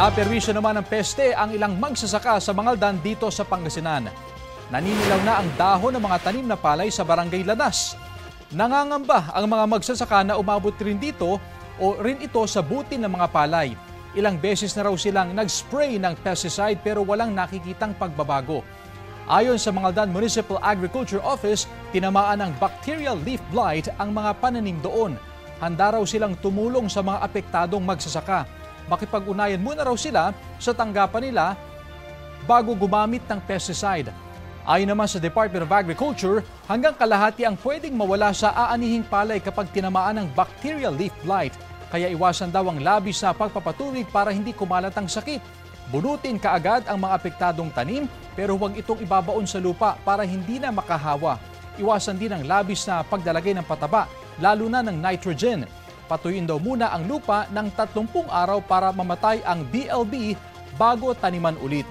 Naperwisyo naman ng peste ang ilang magsasaka sa Mangaldan dito sa Pangasinan. Naninilaw na ang dahon ng mga tanim na palay sa Barangay Lanas. Nangangamba ang mga magsasaka na umabot rin dito o rin ito sa buti ng mga palay. Ilang beses na raw silang nag-spray ng pesticide pero walang nakikitang pagbabago. Ayon sa Mangaldan Municipal Agriculture Office, tinamaan ng bacterial leaf blight ang mga pananim doon. Handa raw silang tumulong sa mga apektadong magsasaka. Makipag-unayan muna raw sila sa tanggapan nila bago gumamit ng pesticide. Ayon naman sa Department of Agriculture, hanggang kalahati ang pwedeng mawala sa aanihing palay kapag tinamaan ng bacterial leaf blight. Kaya iwasan daw ang labis na pagpapatuwid para hindi kumalat ang sakit. Bunutin kaagad ang mga apektadong tanim pero huwag itong ibabaon sa lupa para hindi na makahawa. Iwasan din ang labis na pagdalagay ng pataba, lalo na ng nitrogen. Patuyuin daw muna ang lupa ng 30 araw para mamatay ang BLB bago taniman ulit.